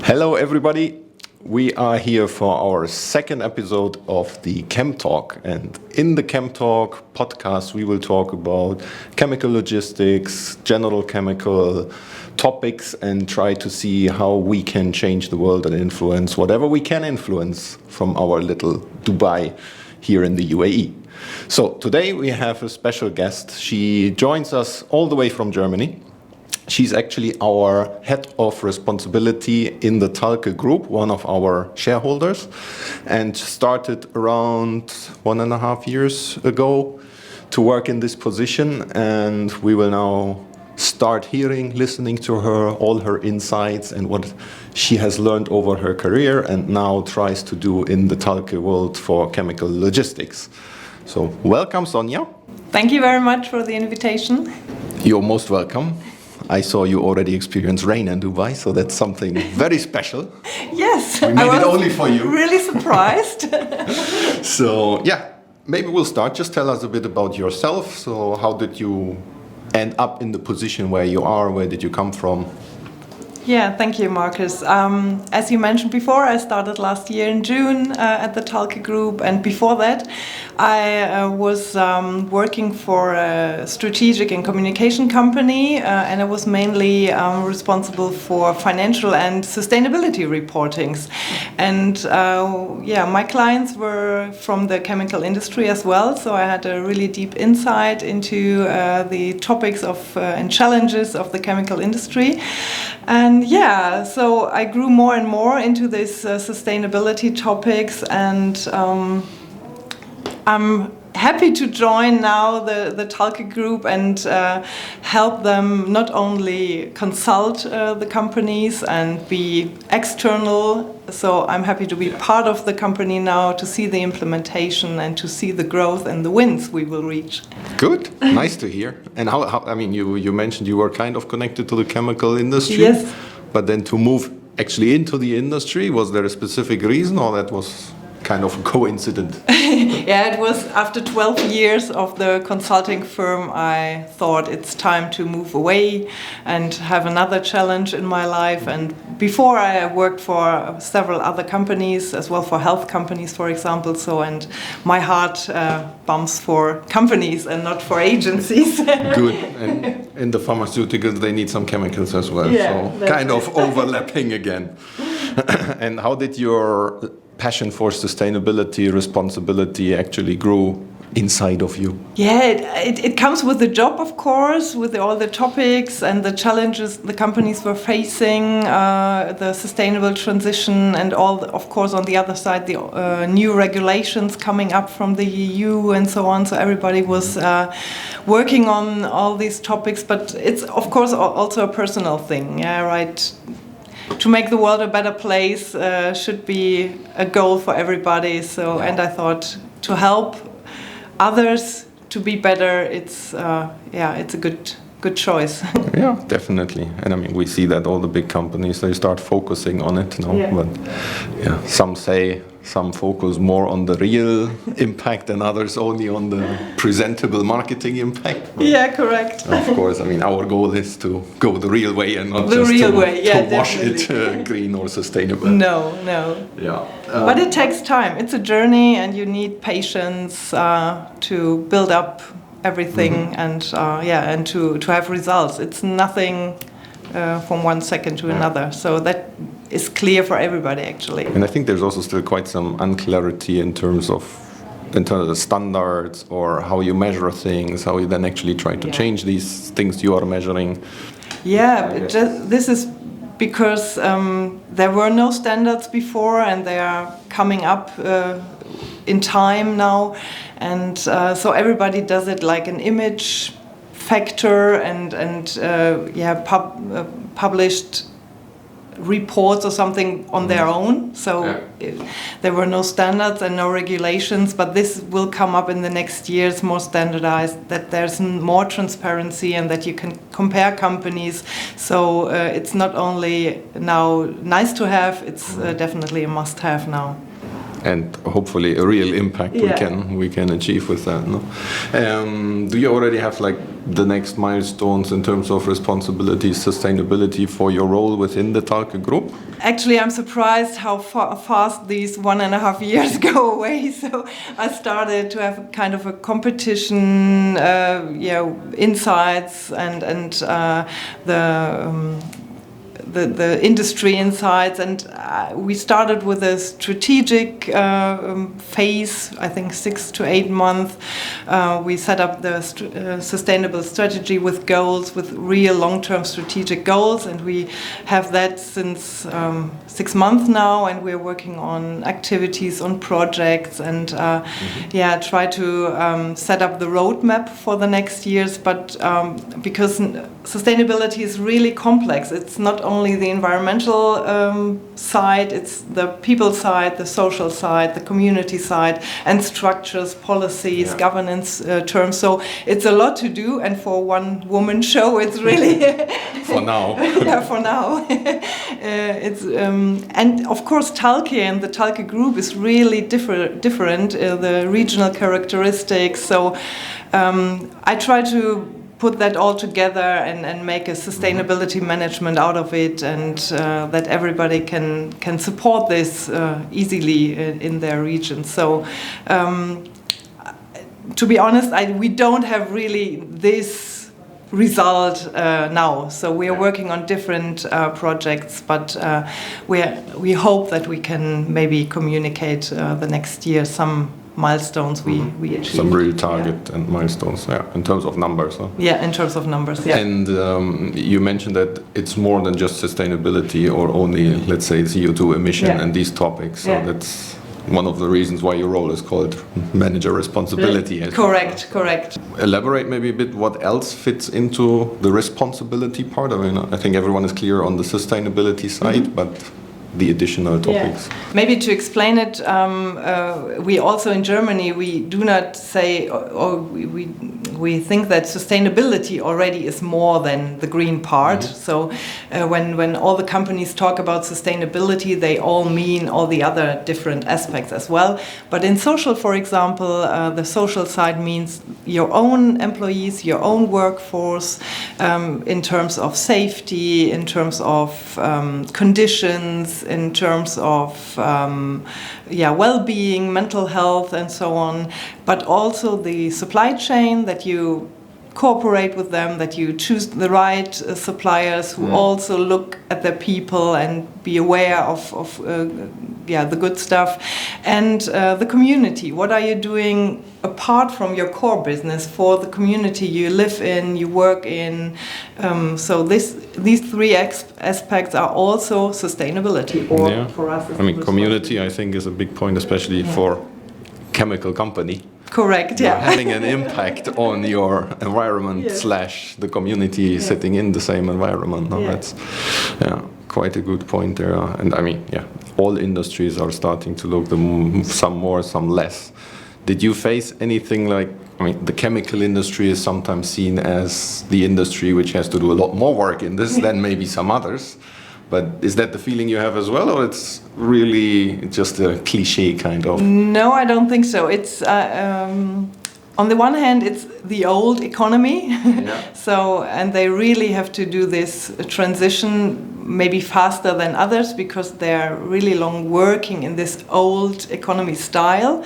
Hello everybody, we are here for our second episode of the Chem Talk, and in the Chem Talk podcast we will talk about chemical logistics, general chemical topics, and try to see how we can change the world and influence whatever we can influence from our little Dubai here in the UAE. So today we have a special guest. She joins us all the way from Germany. She's actually our head of responsibility in the TALKE group, one of our shareholders, and started around 1.5 years ago to work in this position. And we will now start listening to her, all her insights and what she has learned over her career and now tries to do in the TALKE world for chemical logistics. So welcome, Sonja. Thank you very much for the invitation. You're most welcome. I saw you already experience rain in Dubai, so that's something very special. Yes, we made it only for you. Really surprised. So yeah, maybe we'll start. Just tell us a bit about yourself. So how did you end up in the position where you are? Where did you come from? Yeah, thank you, Markus. As you mentioned before, I started last year in June at the TALKE group, and before that I was working for a strategic and communication company, and I was mainly responsible for financial and sustainability reportings. And my clients were from the chemical industry as well, so I had a really deep insight into the topics of and challenges of the chemical industry. And so I grew more and more into these sustainability topics, and I'm happy to join now the TALKE group and help them not only consult the companies and be external. So I'm happy to be part of the company now, to see the implementation and to see the growth and the wins we will reach. Good, nice to hear. And how I mean, you mentioned you were kind of connected to the chemical industry. Yes. But then to move actually into the industry, was there a specific reason, or that was kind of a coincidence? Yeah, it was after 12 years of the consulting firm, I thought it's time to move away and have another challenge in my life. And before I worked for several other companies, as well for health companies, for example. So, and my heart bumps for companies and not for agencies. Good. And in the pharmaceuticals, they need some chemicals as well. Yeah, so kind of overlapping again. And how did your passion for sustainability, responsibility actually grew inside of you? Yeah, it comes with the job, of course, with all the topics and the challenges the companies were facing, the sustainable transition, and all, of course, on the other side, the new regulations coming up from the EU and so on. So everybody was working on all these topics, but it's, of course, also a personal thing, yeah, right? To make the world a better place should be a goal for everybody. So, and I thought to help others to be better, it's a good choice. Yeah, definitely. And I mean, we see that all the big companies, they start focusing on it now. Yeah. But yeah, some focus more on the real impact and others only on the presentable marketing impact. Yeah, correct. Of course, I mean, our goal is to go the real way and not the just real to, way. Yeah, to wash definitely. it green or sustainable. No. Yeah. But it takes time. It's a journey, and you need patience to build up everything, and to have results. It's nothing from one second to another. So that is clear for everybody, actually. And I think there's also still quite some unclarity in terms of the standards, or how you measure things, how you then actually try to change these things you are measuring. Yeah, this is because there were no standards before, and they are coming up in time now. And so everybody does it like an image factor and published reports or something on their own. So there were no standards and no regulations, but this will come up in the next years, more standardized, that there's more transparency and that you can compare companies. So it's not only now nice to have, it's definitely a must have now. and hopefully a real impact we can achieve with that. No? Do you already have like the next milestones in terms of responsibility, sustainability for your role within the TALKE group? Actually, I'm surprised how fast these 1.5 years go away. So I started to have kind of a competition, insights and the industry insights, and we started with a strategic phase, I think 6 to 8 months. We set up the sustainable strategy with goals, with real long-term strategic goals, and we have that since 6 months now, and we're working on activities, on projects, and try to set up the roadmap for the next years. But because sustainability is really complex, it's not only the environmental side, it's the people side, the social side, the community side, and structures, policies, governance terms. So it's a lot to do, and for one woman show, it's really for now. For now. It's and of course TALKE and the TALKE group is really different. The regional characteristics. So I try to put that all together and make a sustainability management out of it, and that everybody can support this easily in their region. So to be honest, we don't have really this result now. So we are working on different projects, but we hope that we can maybe communicate the next year some milestones we achieved. Some real target and milestones, in terms of numbers. Huh? Yeah, in terms of numbers, And you mentioned that it's more than just sustainability or only, let's say, CO2 emission and these topics. So that's one of the reasons why your role is called manager responsibility. Correct. Elaborate maybe a bit what else fits into the responsibility part. I mean, I think everyone is clear on the sustainability side, but the additional topics. Maybe to explain it, we also in Germany, we do not say, or we think that sustainability already is more than the green part. So when all the companies talk about sustainability, they all mean all the other different aspects as well. But in social, for example, the social side means your own employees, your own workforce, in terms of safety, in terms of conditions, in terms of well-being, mental health, and so on, but also the supply chain, that you cooperate with them, that you choose the right suppliers who also look at their people and be aware of the good stuff, and the community. What are you doing apart from your core business for the community you live in, you work in? So these three aspects are also sustainability, or for us. I mean, community, I think, is a big point, especially for chemical company. Correct, having an impact on your environment / the community sitting in the same environment. No? That's quite a good point there. And I mean, all industries are starting to look, some more, some less. Did you face anything like, I mean, the chemical industry is sometimes seen as the industry which has to do a lot more work in this than maybe some others. But is that the feeling you have as well, or it's really just a cliche kind of? No, I don't think so. It's on the one hand, it's the old economy, so, and they really have to do this transition maybe faster than others because they're really long working in this old economy style.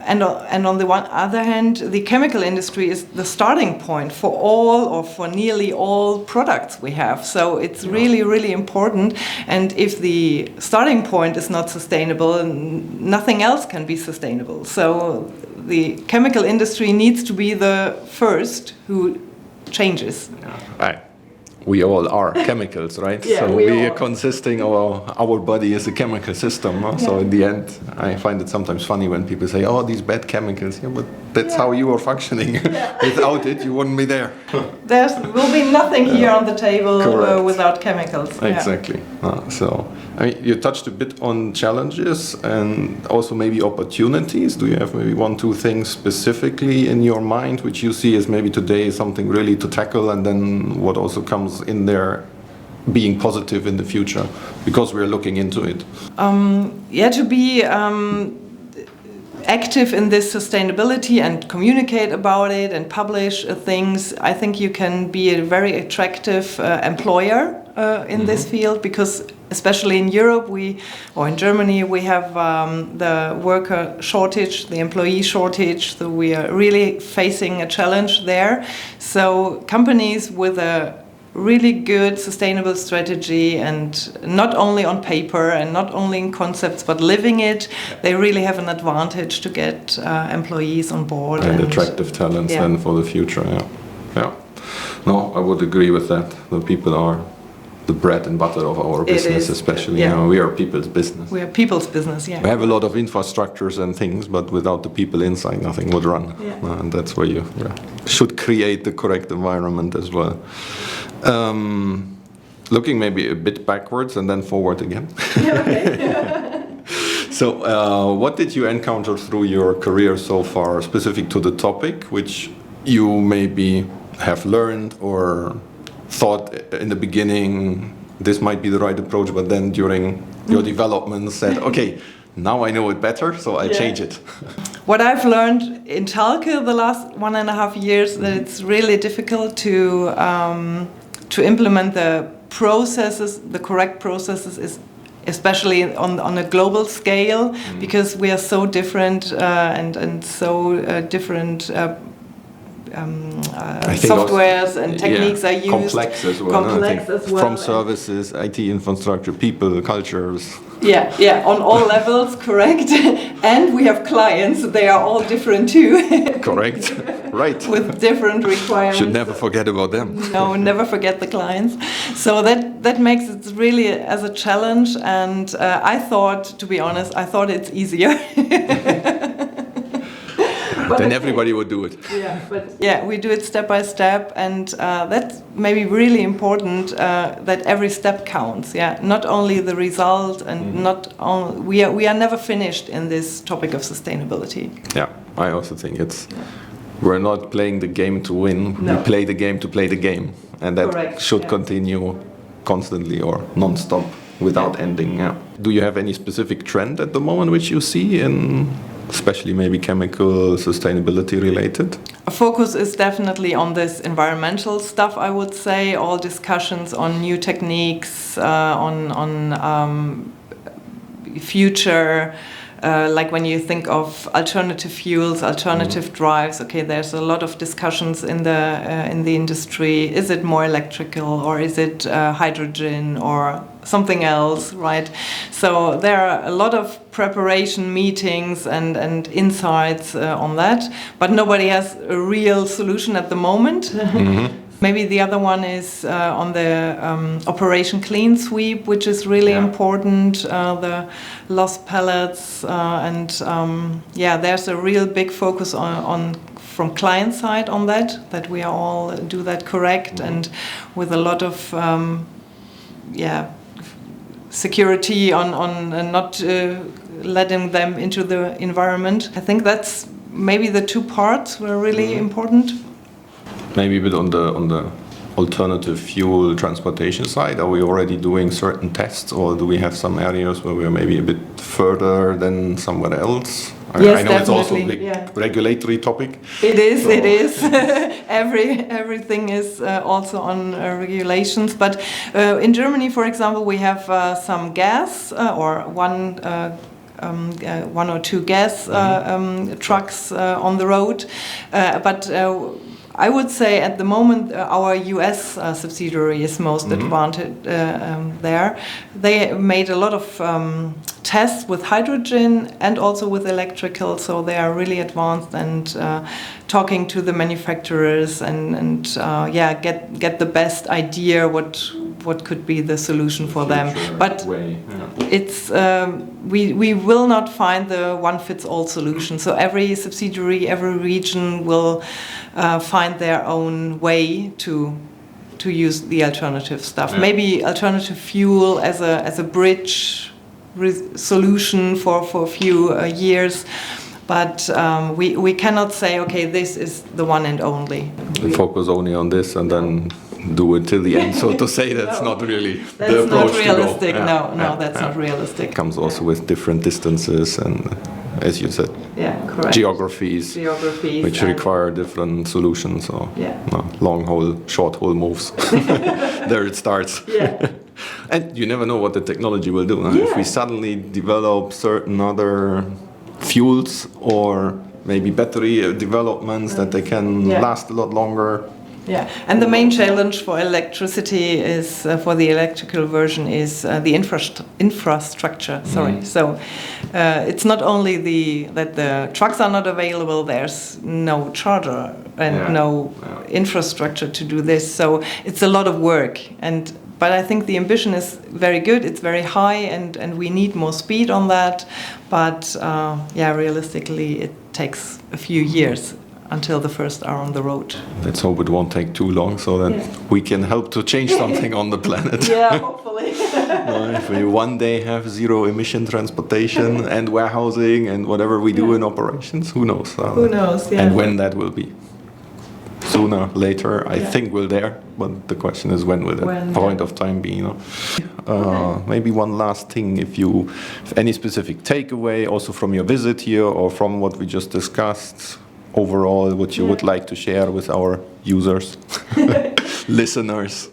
And on the other hand, the chemical industry is the starting point for all, or for nearly all, products we have. So it's really, really important. And if the starting point is not sustainable, nothing else can be sustainable. So the chemical industry needs to be the first who changes. Right. We all are chemicals, right? So we are consisting, our body is a chemical system. No? So in the end, I find it sometimes funny when people say, oh, these bad chemicals. Yeah, but that's how you are functioning. Without it, you wouldn't be there. There will be nothing here on the table without chemicals. Exactly. So I mean, you touched a bit on challenges and also maybe opportunities. Do you have maybe 1-2 things specifically in your mind which you see as maybe today something really to tackle, and then what also comes in there being positive in the future, because we're looking into it? To be active in this sustainability and communicate about it and publish things, I think you can be a very attractive employer in this field, because especially in Europe or in Germany we have the worker shortage, the employee shortage, so we are really facing a challenge there. So companies with a really good sustainable strategy, and not only on paper and not only in concepts but living it, they really have an advantage to get employees on board and attractive talents then for the future. No, I would agree with that. The people are the bread and butter of our business, especially. We are people's business. We are people's business. We have a lot of infrastructures and things, but without the people inside, nothing would run. And that's where you should create the correct environment as well. Looking maybe a bit backwards and then forward again. So what did you encounter through your career so far, specific to the topic, which you maybe have learned or thought in the beginning this might be the right approach, but then during your development said, okay, now I know it better, so I change it? What I've learned in TALKE the last 1.5 years, that it's really difficult to implement the processes, the correct processes, is especially on a global scale, because we are so different and so different softwares and techniques are used. Complex as well. From services, IT infrastructure, people, cultures. On all levels, correct. And we have clients, they are all different too. Correct, right. With different requirements. Should never forget about them. No, never forget the clients. So that makes it really as a challenge, and I thought, to be honest, it's easier. Then everybody would do it. We do it step by step, and that's maybe really important, that every step counts. Not only the result, and not only we are never finished in this topic of sustainability. I also think we're not playing the game to win. No. We play the game to play the game, and that should continue constantly or non-stop without ending. Do you have any specific trend at the moment which you see in, especially maybe chemical sustainability related? A focus is definitely on this environmental stuff, I would say. All discussions on new techniques, on future, like when you think of alternative fuels, alternative drives. Okay, there's a lot of discussions in the industry. Is it more electrical, or is it hydrogen, or something else, right? So there are a lot of preparation meetings and insights on that, but nobody has a real solution at the moment. Maybe the other one is on the Operation Clean Sweep, which is really important, the lost pellets, and there's a real big focus on from client side on that we all do that correct, and with a lot of security on not letting them into the environment. I think that's maybe the two parts were really important. Maybe a bit on the alternative fuel transportation side. Are we already doing certain tests, or do we have some areas where we're maybe a bit further than somewhere else? Yes, I know it's also a big regulatory topic. It is. Everything is also on regulations. But in Germany, for example, we have some gas or one or two gas trucks on the road. But I would say at the moment our US subsidiary is most advantaged there. They made a lot of tests with hydrogen and also with electrical, so they are really advanced and talking to the manufacturers and get the best idea what could be the solution for them. But it's we will not find the one-fits-all solution. So every subsidiary, every region will find their own way to use the alternative stuff. Maybe alternative fuel as a bridge solution for a few years. but we cannot say, okay, this is the one and only. We focus only on this and then do it till the end, so to say. That's not really the approach That's not realistic. to go. That's not realistic. It comes also with different distances and, as you said, correct. geographies which require different solutions. So long hole, short hole moves. There it starts. And you never know what the technology will do. If we suddenly develop certain other fuels or maybe battery developments that they can last a lot longer. And the main challenge for electricity is, for the electrical version, is the infrastructure. So it's not only that the trucks are not available, there's no charger and no infrastructure to do this. So it's a lot of work. But I think the ambition is very good, it's very high, and we need more speed on that. But realistically, it takes a few years until the first are on the road. Let's hope it won't take too long, so that we can help to change something on the planet. Hopefully. If we one day have zero emission transportation and warehousing and whatever we do in operations, who knows? Who knows, And when that will be. Sooner, later, I think we're there, but the question is when will that point of time be, Maybe one last thing, if any specific takeaway also from your visit here or from what we just discussed, overall, what you would like to share with our users, listeners?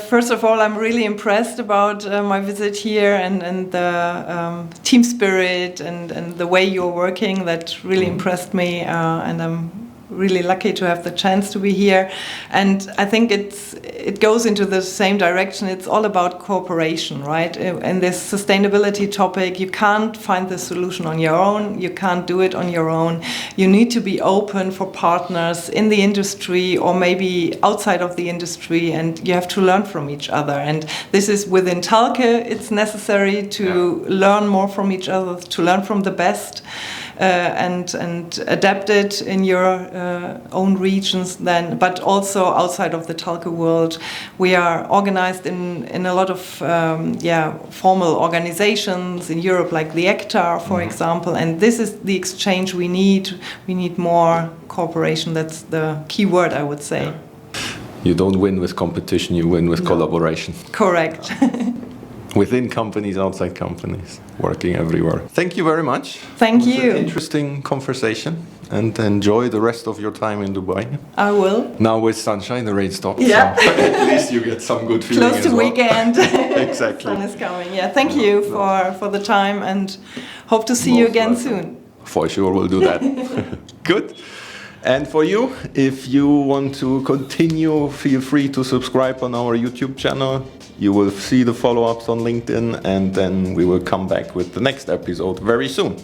First of all, I'm really impressed about my visit here and the team spirit and the way you're working. That really impressed me, and I'm really lucky to have the chance to be here. And I think it goes into the same direction. It's all about cooperation, right? And this sustainability topic, you can't find the solution on your own. You can't do it on your own. You need to be open for partners in the industry or maybe outside of the industry, and you have to learn from each other. And this is within TALKE. It's necessary to learn more from each other, to learn from the best. And adapt it in your own regions then, but also outside of the TALKE world. We are organized in a lot of formal organizations in Europe, like the ECTAR, for example, and this is the exchange we need. We need more cooperation. That's the key word, I would say. You don't win with competition, you win with collaboration. Correct. Within companies, outside companies, working everywhere. Thank you very much. Thank you. It was an interesting conversation, and enjoy the rest of your time in Dubai. I will. Now with sunshine, the rain stops. Yeah. So at least you get some good feeling. Close to weekend. Exactly. Sun is coming. Thank you for the time, and hope to see you again soon. For sure, we'll do that. Good. And for you, if you want to continue, feel free to subscribe on our YouTube channel. You will see the follow-ups on LinkedIn, and then we will come back with the next episode very soon.